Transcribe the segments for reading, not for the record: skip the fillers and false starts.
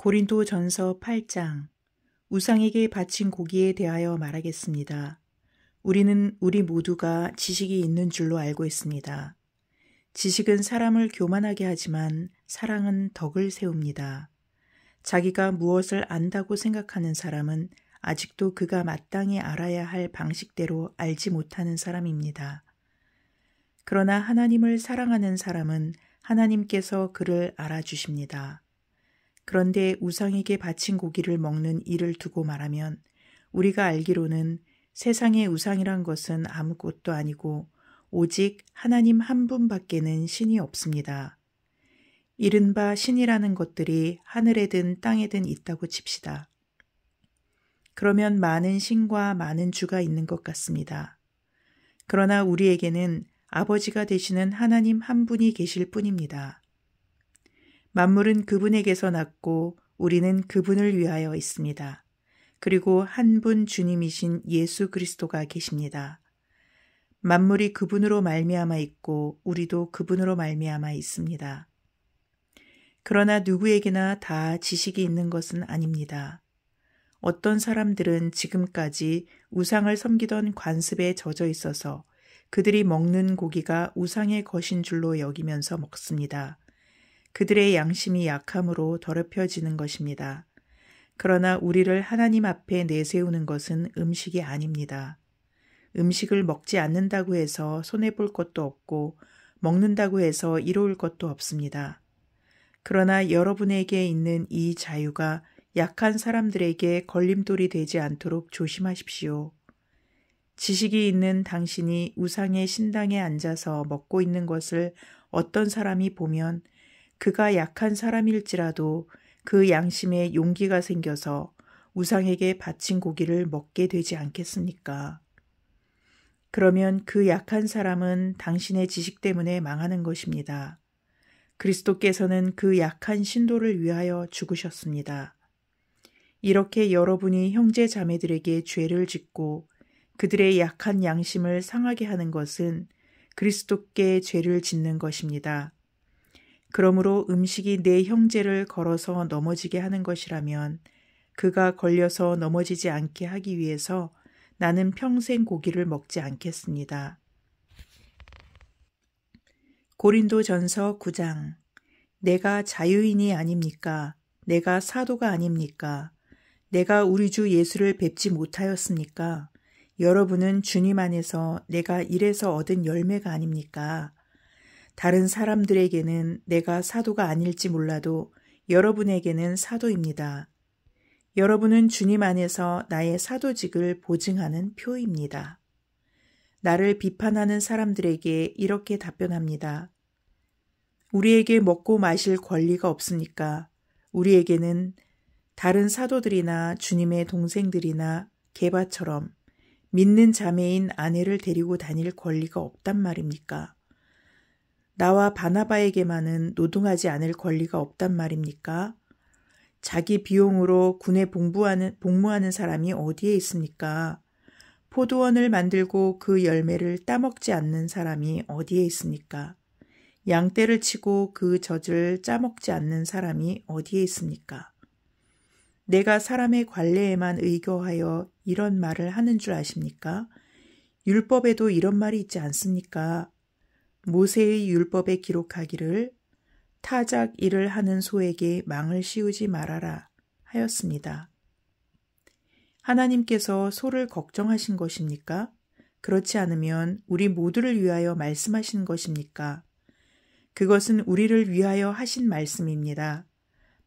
고린도전서 8장. 우상에게 바친 고기에 대하여 말하겠습니다. 우리 모두가 지식이 있는 줄로 알고 있습니다. 지식은 사람을 교만하게 하지만 사랑은 덕을 세웁니다. 자기가 무엇을 안다고 생각하는 사람은 아직도 그가 마땅히 알아야 할 방식대로 알지 못하는 사람입니다. 그러나 하나님을 사랑하는 사람은 하나님께서 그를 알아주십니다. 그런데 우상에게 바친 고기를 먹는 이를 두고 말하면 우리가 알기로는 세상의 우상이란 것은 아무것도 아니고 오직 하나님 한 분밖에는 신이 없습니다. 이른바 신이라는 것들이 하늘에든 땅에든 있다고 칩시다. 그러면 많은 신과 많은 주가 있는 것 같습니다. 그러나 우리에게는 아버지가 되시는 하나님 한 분이 계실 뿐입니다. 만물은 그분에게서 났고 우리는 그분을 위하여 있습니다. 그리고 한 분 주님이신 예수 그리스도가 계십니다. 만물이 그분으로 말미암아 있고 우리도 그분으로 말미암아 있습니다. 그러나 누구에게나 다 지식이 있는 것은 아닙니다. 어떤 사람들은 지금까지 우상을 섬기던 관습에 젖어 있어서 그들이 먹는 고기가 우상의 것인 줄로 여기면서 먹습니다. 그들의 양심이 약함으로 더럽혀지는 것입니다. 그러나 우리를 하나님 앞에 내세우는 것은 음식이 아닙니다. 음식을 먹지 않는다고 해서 손해볼 것도 없고 먹는다고 해서 이로울 것도 없습니다. 그러나 여러분에게 있는 이 자유가 약한 사람들에게 걸림돌이 되지 않도록 조심하십시오. 지식이 있는 당신이 우상의 신당에 앉아서 먹고 있는 것을 어떤 사람이 보면 그가 약한 사람일지라도 그 양심에 용기가 생겨서 우상에게 바친 고기를 먹게 되지 않겠습니까? 그러면 그 약한 사람은 당신의 지식 때문에 망하는 것입니다. 그리스도께서는 그 약한 신도를 위하여 죽으셨습니다. 이렇게 여러분이 형제 자매들에게 죄를 짓고 그들의 약한 양심을 상하게 하는 것은 그리스도께 죄를 짓는 것입니다. 그러므로 음식이 내 형제를 걸어서 넘어지게 하는 것이라면 그가 걸려서 넘어지지 않게 하기 위해서 나는 평생 고기를 먹지 않겠습니다. 고린도전서 9장. 내가 자유인이 아닙니까? 내가 사도가 아닙니까? 내가 우리 주 예수를 뵙지 못하였습니까? 여러분은 주님 안에서 내가 일에서 얻은 열매가 아닙니까? 다른 사람들에게는 내가 사도가 아닐지 몰라도 여러분에게는 사도입니다. 여러분은 주님 안에서 나의 사도직을 보증하는 표입니다. 나를 비판하는 사람들에게 이렇게 답변합니다. 우리에게 먹고 마실 권리가 없으니까 우리에게는 다른 사도들이나 주님의 동생들이나 게바처럼 믿는 자매인 아내를 데리고 다닐 권리가 없단 말입니까? 나와 바나바에게만은 노동하지 않을 권리가 없단 말입니까? 자기 비용으로 군에 복무하는 사람이 어디에 있습니까? 포도원을 만들고 그 열매를 따먹지 않는 사람이 어디에 있습니까? 양떼를 치고 그 젖을 짜먹지 않는 사람이 어디에 있습니까? 내가 사람의 관례에만 의거하여 이런 말을 하는 줄 아십니까? 율법에도 이런 말이 있지 않습니까? 모세의 율법에 기록하기를 타작 일을 하는 소에게 망을 씌우지 말아라 하였습니다. 하나님께서 소를 걱정하신 것입니까? 그렇지 않으면 우리 모두를 위하여 말씀하신 것입니까? 그것은 우리를 위하여 하신 말씀입니다.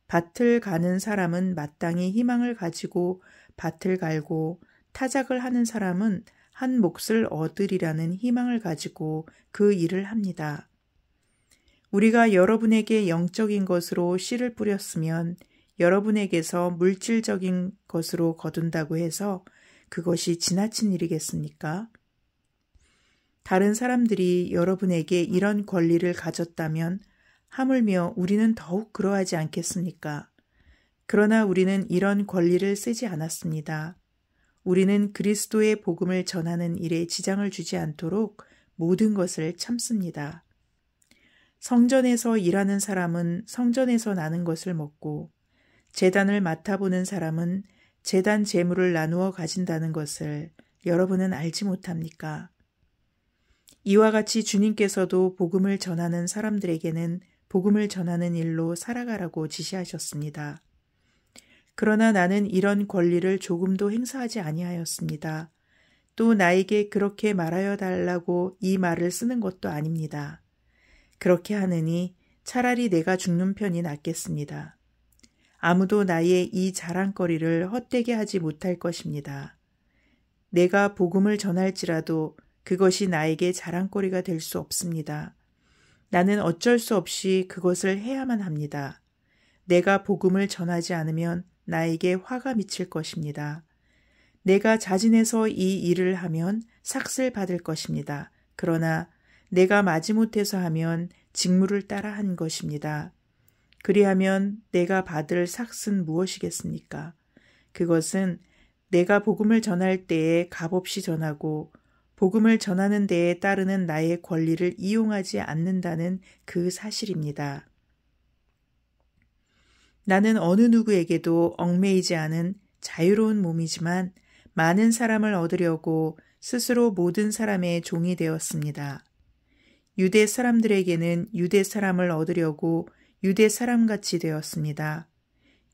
밭을 가는 사람은 마땅히 희망을 가지고 밭을 갈고 타작을 하는 사람은 한 몫을 얻으리라는 희망을 가지고 그 일을 합니다. 우리가 여러분에게 영적인 것으로 씨를 뿌렸으면 여러분에게서 물질적인 것으로 거둔다고 해서 그것이 지나친 일이겠습니까? 다른 사람들이 여러분에게 이런 권리를 가졌다면 하물며 우리는 더욱 그러하지 않겠습니까? 그러나 우리는 이런 권리를 쓰지 않았습니다. 우리는 그리스도의 복음을 전하는 일에 지장을 주지 않도록 모든 것을 참습니다. 성전에서 일하는 사람은 성전에서 나는 것을 먹고 제단을 맡아보는 사람은 제단 재물을 나누어 가진다는 것을 여러분은 알지 못합니까? 이와 같이 주님께서도 복음을 전하는 사람들에게는 복음을 전하는 일로 살아가라고 지시하셨습니다. 그러나 나는 이런 권리를 조금도 행사하지 아니하였습니다. 또 나에게 그렇게 말하여 달라고 이 말을 쓰는 것도 아닙니다. 그렇게 하느니 차라리 내가 죽는 편이 낫겠습니다. 아무도 나의 이 자랑거리를 헛되게 하지 못할 것입니다. 내가 복음을 전할지라도 그것이 나에게 자랑거리가 될 수 없습니다. 나는 어쩔 수 없이 그것을 해야만 합니다. 내가 복음을 전하지 않으면 나에게 화가 미칠 것입니다. 내가 자진해서 이 일을 하면 삭슬 받을 것입니다. 그러나 내가 마지못해서 하면 직무를 따라 한 것입니다. 그리하면 내가 받을 삭은 무엇이겠습니까? 그것은 내가 복음을 전할 때에 값없이 전하고 복음을 전하는 데에 따르는 나의 권리를 이용하지 않는다는 그 사실입니다. 나는 어느 누구에게도 얽매이지 않은 자유로운 몸이지만 많은 사람을 얻으려고 스스로 모든 사람의 종이 되었습니다. 유대 사람들에게는 유대 사람을 얻으려고 유대 사람같이 되었습니다.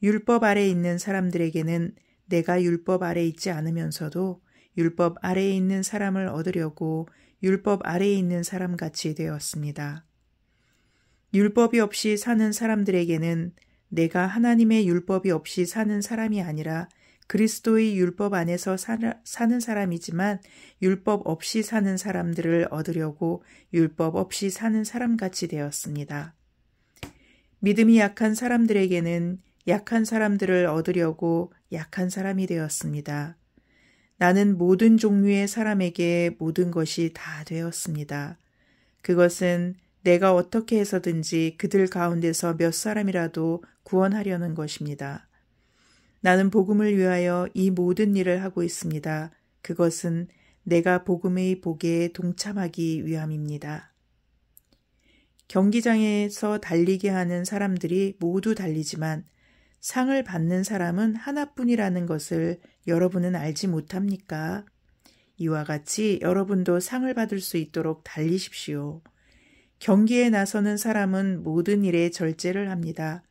율법 아래 있는 사람들에게는 내가 율법 아래 있지 않으면서도 율법 아래에 있는 사람을 얻으려고 율법 아래에 있는 사람같이 되었습니다. 율법이 없이 사는 사람들에게는 내가 하나님의 율법이 없이 사는 사람이 아니라 그리스도의 율법 안에서 사는 사람이지만 율법 없이 사는 사람들을 얻으려고 율법 없이 사는 사람같이 되었습니다. 믿음이 약한 사람들에게는 약한 사람들을 얻으려고 약한 사람이 되었습니다. 나는 모든 종류의 사람에게 모든 것이 다 되었습니다. 그것은 내가 어떻게 해서든지 그들 가운데서 몇 사람이라도 구원하려는 것입니다. 나는 복음을 위하여 이 모든 일을 하고 있습니다. 그것은 내가 복음의 복에 동참하기 위함입니다. 경기장에서 달리게 하는 사람들이 모두 달리지만 상을 받는 사람은 하나뿐이라는 것을 여러분은 알지 못합니까? 이와 같이 여러분도 상을 받을 수 있도록 달리십시오. 경기에 나서는 사람은 모든 일에 절제를 합니다.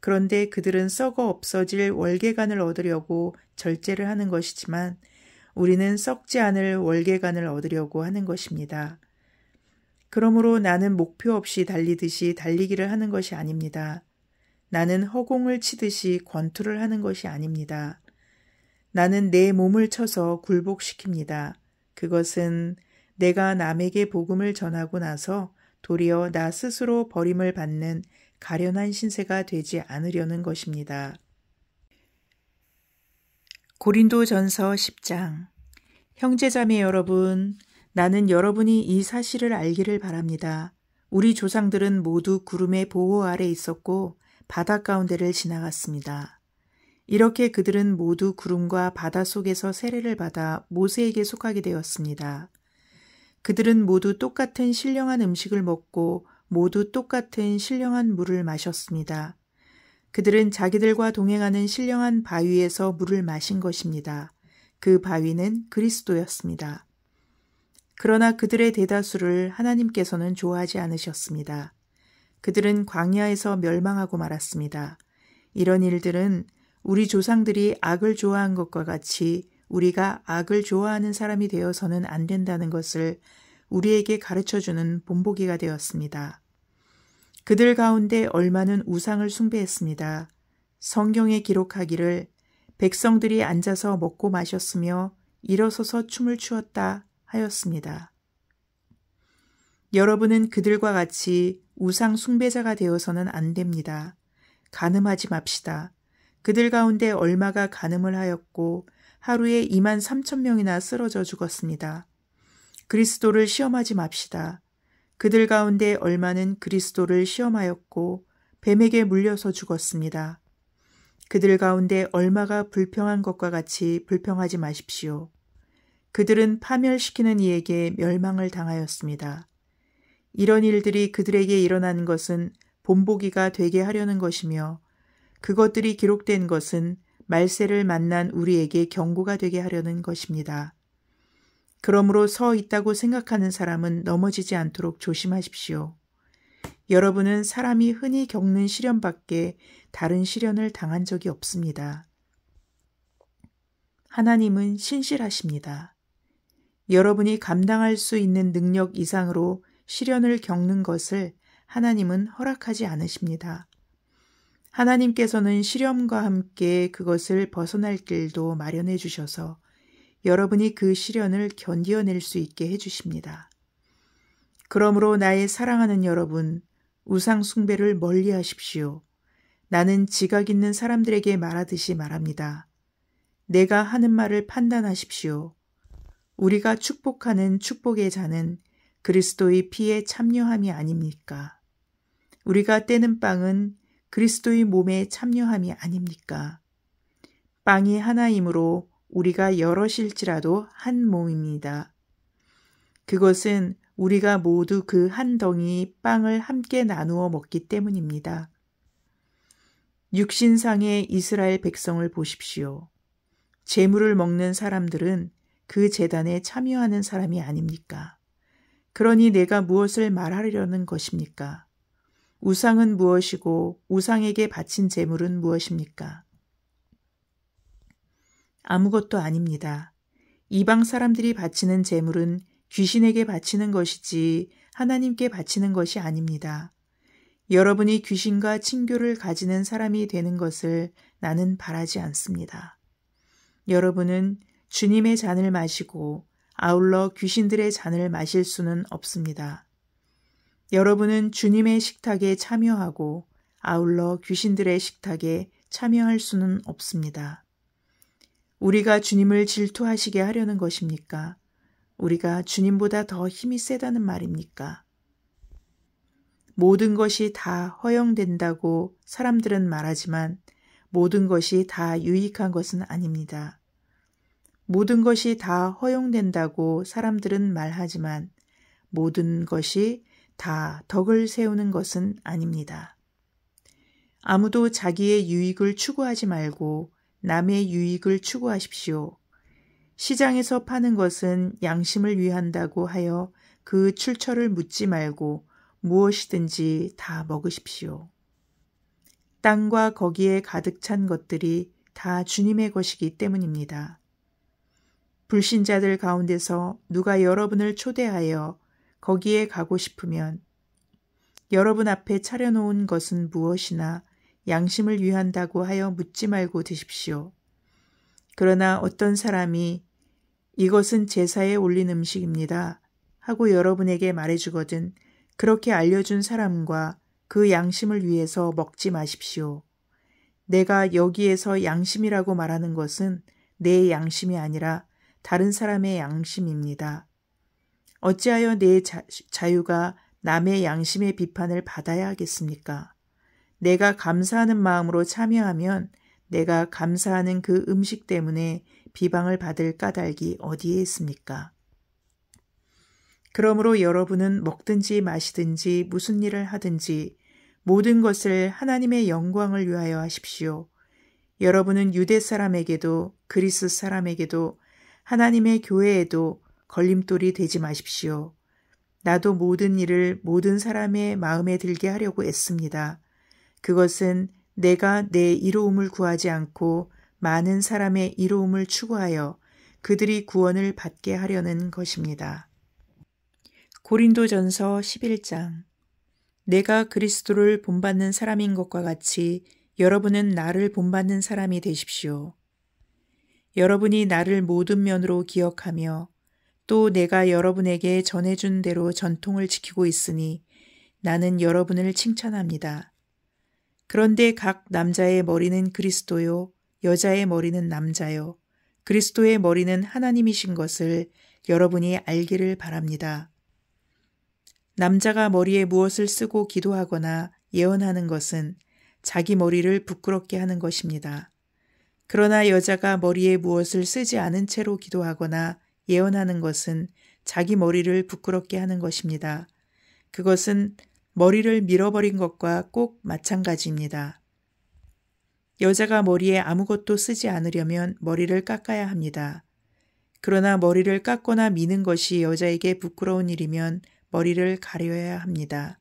그런데 그들은 썩어 없어질 월계관을 얻으려고 절제를 하는 것이지만 우리는 썩지 않을 월계관을 얻으려고 하는 것입니다. 그러므로 나는 목표 없이 달리듯이 달리기를 하는 것이 아닙니다. 나는 허공을 치듯이 권투를 하는 것이 아닙니다. 나는 내 몸을 쳐서 굴복시킵니다. 그것은 내가 남에게 복음을 전하고 나서 도리어 나 스스로 버림을 받는 가련한 신세가 되지 않으려는 것입니다. 고린도전서 10장. 형제자매 여러분, 나는 여러분이 이 사실을 알기를 바랍니다. 우리 조상들은 모두 구름의 보호 아래 있었고 바다 가운데를 지나갔습니다. 이렇게 그들은 모두 구름과 바다 속에서 세례를 받아 모세에게 속하게 되었습니다. 그들은 모두 똑같은 신령한 음식을 먹고 모두 똑같은 신령한 물을 마셨습니다. 그들은 자기들과 동행하는 신령한 바위에서 물을 마신 것입니다. 그 바위는 그리스도였습니다. 그러나 그들의 대다수를 하나님께서는 좋아하지 않으셨습니다. 그들은 광야에서 멸망하고 말았습니다. 이런 일들은 우리 조상들이 악을 좋아한 것과 같이 우리가 악을 좋아하는 사람이 되어서는 안 된다는 것을 우리에게 가르쳐주는 본보기가 되었습니다. 그들 가운데 얼마는 우상을 숭배했습니다. 성경에 기록하기를 백성들이 앉아서 먹고 마셨으며 일어서서 춤을 추었다 하였습니다. 여러분은 그들과 같이 우상 숭배자가 되어서는 안 됩니다. 간음하지 맙시다. 그들 가운데 얼마가 간음을 하였고 하루에 23,000명이나 쓰러져 죽었습니다. 그리스도를 시험하지 맙시다. 그들 가운데 얼마는 그리스도를 시험하였고 뱀에게 물려서 죽었습니다. 그들 가운데 얼마가 불평한 것과 같이 불평하지 마십시오. 그들은 파멸시키는 이에게 멸망을 당하였습니다. 이런 일들이 그들에게 일어나는 것은 본보기가 되게 하려는 것이며 그것들이 기록된 것은 말세를 만난 우리에게 경고가 되게 하려는 것입니다. 그러므로 서 있다고 생각하는 사람은 넘어지지 않도록 조심하십시오. 여러분은 사람이 흔히 겪는 시련밖에 다른 시련을 당한 적이 없습니다. 하나님은 신실하십니다. 여러분이 감당할 수 있는 능력 이상으로 시련을 겪는 것을 하나님은 허락하지 않으십니다. 하나님께서는 시련과 함께 그것을 벗어날 길도 마련해 주셔서 여러분이 그 시련을 견디어낼 수 있게 해주십니다. 그러므로 나의 사랑하는 여러분, 우상 숭배를 멀리 하십시오. 나는 지각 있는 사람들에게 말하듯이 말합니다. 내가 하는 말을 판단하십시오. 우리가 축복하는 축복의 잔은 그리스도의 피에 참여함이 아닙니까? 우리가 떼는 빵은 그리스도의 몸에 참여함이 아닙니까? 빵이 하나이므로 우리가 여럿일지라도 한 몸입니다. 그것은 우리가 모두 그 한 덩이 빵을 함께 나누어 먹기 때문입니다. 육신상의 이스라엘 백성을 보십시오. 제물을 먹는 사람들은 그 제단에 참여하는 사람이 아닙니까? 그러니 내가 무엇을 말하려는 것입니까? 우상은 무엇이고 우상에게 바친 제물은 무엇입니까? 아무것도 아닙니다. 이방 사람들이 바치는 제물은 귀신에게 바치는 것이지 하나님께 바치는 것이 아닙니다. 여러분이 귀신과 친교를 가지는 사람이 되는 것을 나는 바라지 않습니다. 여러분은 주님의 잔을 마시고 아울러 귀신들의 잔을 마실 수는 없습니다. 여러분은 주님의 식탁에 참여하고 아울러 귀신들의 식탁에 참여할 수는 없습니다. 우리가 주님을 질투하시게 하려는 것입니까? 우리가 주님보다 더 힘이 세다는 말입니까? 모든 것이 다 허용된다고 사람들은 말하지만 모든 것이 다 유익한 것은 아닙니다. 모든 것이 다 허용된다고 사람들은 말하지만 모든 것이 다 덕을 세우는 것은 아닙니다. 아무도 자기의 유익을 추구하지 말고 남의 유익을 추구하십시오. 시장에서 파는 것은 양심을 위한다고 하여 그 출처를 묻지 말고 무엇이든지 다 먹으십시오. 땅과 거기에 가득 찬 것들이 다 주님의 것이기 때문입니다. 불신자들 가운데서 누가 여러분을 초대하여 거기에 가고 싶으면 여러분 앞에 차려놓은 것은 무엇이나 양심을 위한다고 하여 묻지 말고 드십시오. 그러나 어떤 사람이 이것은 제사에 올린 음식입니다 하고 여러분에게 말해주거든 그렇게 알려준 사람과 그 양심을 위해서 먹지 마십시오. 내가 여기에서 양심이라고 말하는 것은 내 양심이 아니라 다른 사람의 양심입니다. 어찌하여 내 자유가 남의 양심의 비판을 받아야 하겠습니까? 내가 감사하는 마음으로 참여하면 내가 감사하는 그 음식 때문에 비방을 받을 까닭이 어디에 있습니까? 그러므로 여러분은 먹든지 마시든지 무슨 일을 하든지 모든 것을 하나님의 영광을 위하여 하십시오. 여러분은 유대 사람에게도 그리스 사람에게도 하나님의 교회에도 걸림돌이 되지 마십시오. 나도 모든 일을 모든 사람의 마음에 들게 하려고 애씁니다. 그것은 내가 내 이로움을 구하지 않고 많은 사람의 이로움을 추구하여 그들이 구원을 받게 하려는 것입니다. 고린도전서 11장. 내가 그리스도를 본받는 사람인 것과 같이 여러분은 나를 본받는 사람이 되십시오. 여러분이 나를 모든 면으로 기억하며 또 내가 여러분에게 전해준 대로 전통을 지키고 있으니 나는 여러분을 칭찬합니다. 그런데 각 남자의 머리는 그리스도요, 여자의 머리는 남자요, 그리스도의 머리는 하나님이신 것을 여러분이 알기를 바랍니다. 남자가 머리에 무엇을 쓰고 기도하거나 예언하는 것은 자기 머리를 부끄럽게 하는 것입니다. 그러나 여자가 머리에 무엇을 쓰지 않은 채로 기도하거나 예언하는 것은 자기 머리를 부끄럽게 하는 것입니다. 그것은 머리를 밀어버린 것과 꼭 마찬가지입니다. 여자가 머리에 아무것도 쓰지 않으려면 머리를 깎아야 합니다. 그러나 머리를 깎거나 미는 것이 여자에게 부끄러운 일이면 머리를 가려야 합니다.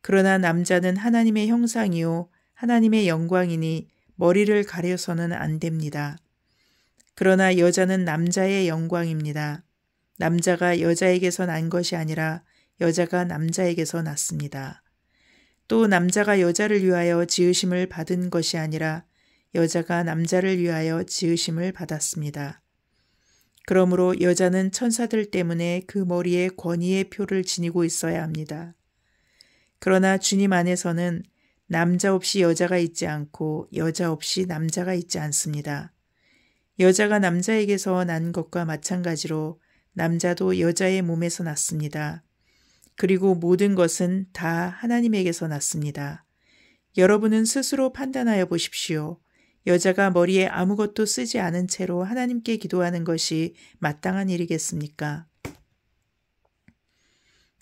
그러나 남자는 하나님의 형상이요 하나님의 영광이니 머리를 가려서는 안 됩니다. 그러나 여자는 남자의 영광입니다. 남자가 여자에게서 난 것이 아니라 여자가 남자에게서 났습니다. 또 남자가 여자를 위하여 지으심을 받은 것이 아니라 여자가 남자를 위하여 지으심을 받았습니다. 그러므로 여자는 천사들 때문에 그 머리에 권위의 표를 지니고 있어야 합니다. 그러나 주님 안에서는 남자 없이 여자가 있지 않고 여자 없이 남자가 있지 않습니다. 여자가 남자에게서 난 것과 마찬가지로 남자도 여자의 몸에서 났습니다. 그리고 모든 것은 다 하나님에게서 났습니다. 여러분은 스스로 판단하여 보십시오. 여자가 머리에 아무것도 쓰지 않은 채로 하나님께 기도하는 것이 마땅한 일이겠습니까?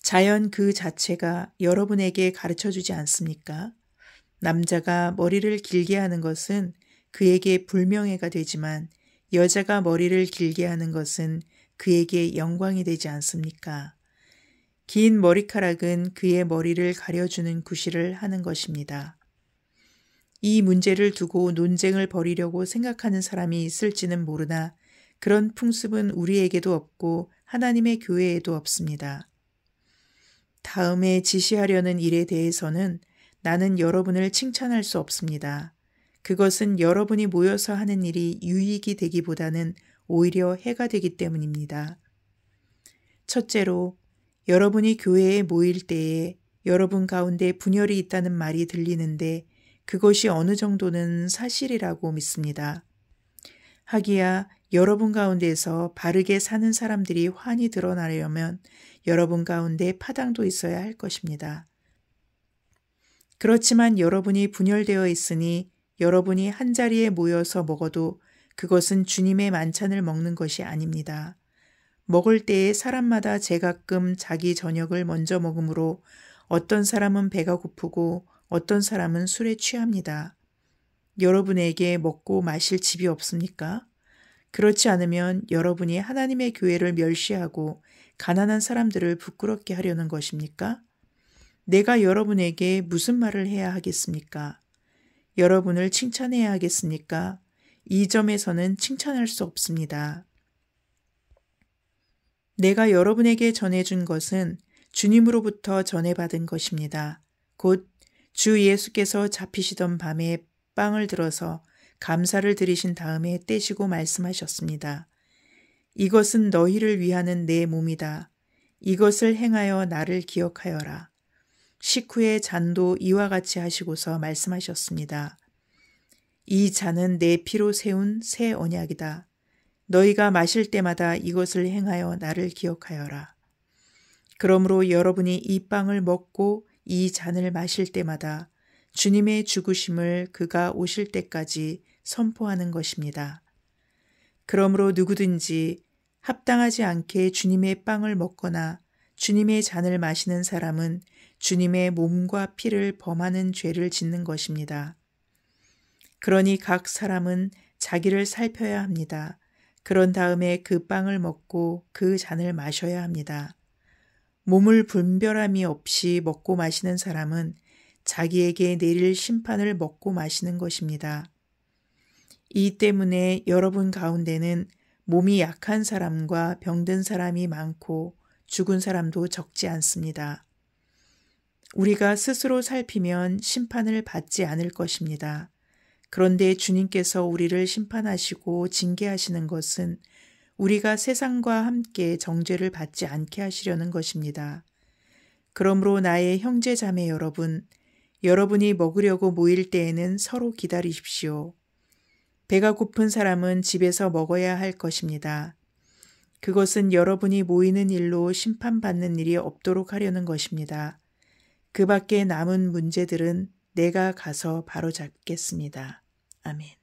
자연 그 자체가 여러분에게 가르쳐주지 않습니까? 남자가 머리를 길게 하는 것은 그에게 불명예가 되지만 여자가 머리를 길게 하는 것은 그에게 영광이 되지 않습니까? 긴 머리카락은 그의 머리를 가려주는 구실을 하는 것입니다. 이 문제를 두고 논쟁을 벌이려고 생각하는 사람이 있을지는 모르나 그런 풍습은 우리에게도 없고 하나님의 교회에도 없습니다. 다음에 지시하려는 일에 대해서는 나는 여러분을 칭찬할 수 없습니다. 그것은 여러분이 모여서 하는 일이 유익이 되기보다는 오히려 해가 되기 때문입니다. 첫째로, 여러분이 교회에 모일 때에 여러분 가운데 분열이 있다는 말이 들리는데 그것이 어느 정도는 사실이라고 믿습니다. 하기야 여러분 가운데서 바르게 사는 사람들이 환히 드러나려면 여러분 가운데 파당도 있어야 할 것입니다. 그렇지만 여러분이 분열되어 있으니 여러분이 한자리에 모여서 먹어도 그것은 주님의 만찬을 먹는 것이 아닙니다. 먹을 때에 사람마다 제각금 자기 저녁을 먼저 먹으므로 어떤 사람은 배가 고프고 어떤 사람은 술에 취합니다. 여러분에게 먹고 마실 집이 없습니까? 그렇지 않으면 여러분이 하나님의 교회를 멸시하고 가난한 사람들을 부끄럽게 하려는 것입니까? 내가 여러분에게 무슨 말을 해야 하겠습니까? 여러분을 칭찬해야 하겠습니까? 이 점에서는 칭찬할 수 없습니다. 내가 여러분에게 전해준 것은 주님으로부터 전해받은 것입니다. 곧 주 예수께서 잡히시던 밤에 빵을 들어서 감사를 드리신 다음에 떼시고 말씀하셨습니다. 이것은 너희를 위하는 내 몸이다. 이것을 행하여 나를 기억하여라. 식후에 잔도 이와 같이 하시고서 말씀하셨습니다. 이 잔은 내 피로 세운 새 언약이다. 너희가 마실 때마다 이것을 행하여 나를 기억하여라. 그러므로 여러분이 이 빵을 먹고 이 잔을 마실 때마다 주님의 죽으심을 그가 오실 때까지 선포하는 것입니다. 그러므로 누구든지 합당하지 않게 주님의 빵을 먹거나 주님의 잔을 마시는 사람은 주님의 몸과 피를 범하는 죄를 짓는 것입니다. 그러니 각 사람은 자기를 살펴야 합니다. 그런 다음에 그 빵을 먹고 그 잔을 마셔야 합니다. 몸을 분별함이 없이 먹고 마시는 사람은 자기에게 내릴 심판을 먹고 마시는 것입니다. 이 때문에 여러분 가운데는 몸이 약한 사람과 병든 사람이 많고 죽은 사람도 적지 않습니다. 우리가 스스로 살피면 심판을 받지 않을 것입니다. 그런데 주님께서 우리를 심판하시고 징계하시는 것은 우리가 세상과 함께 정죄를 받지 않게 하시려는 것입니다. 그러므로 나의 형제 자매 여러분, 여러분이 먹으려고 모일 때에는 서로 기다리십시오. 배가 고픈 사람은 집에서 먹어야 할 것입니다. 그것은 여러분이 모이는 일로 심판받는 일이 없도록 하려는 것입니다. 그 밖에 남은 문제들은 내가 가서 바로잡겠습니다. 아멘.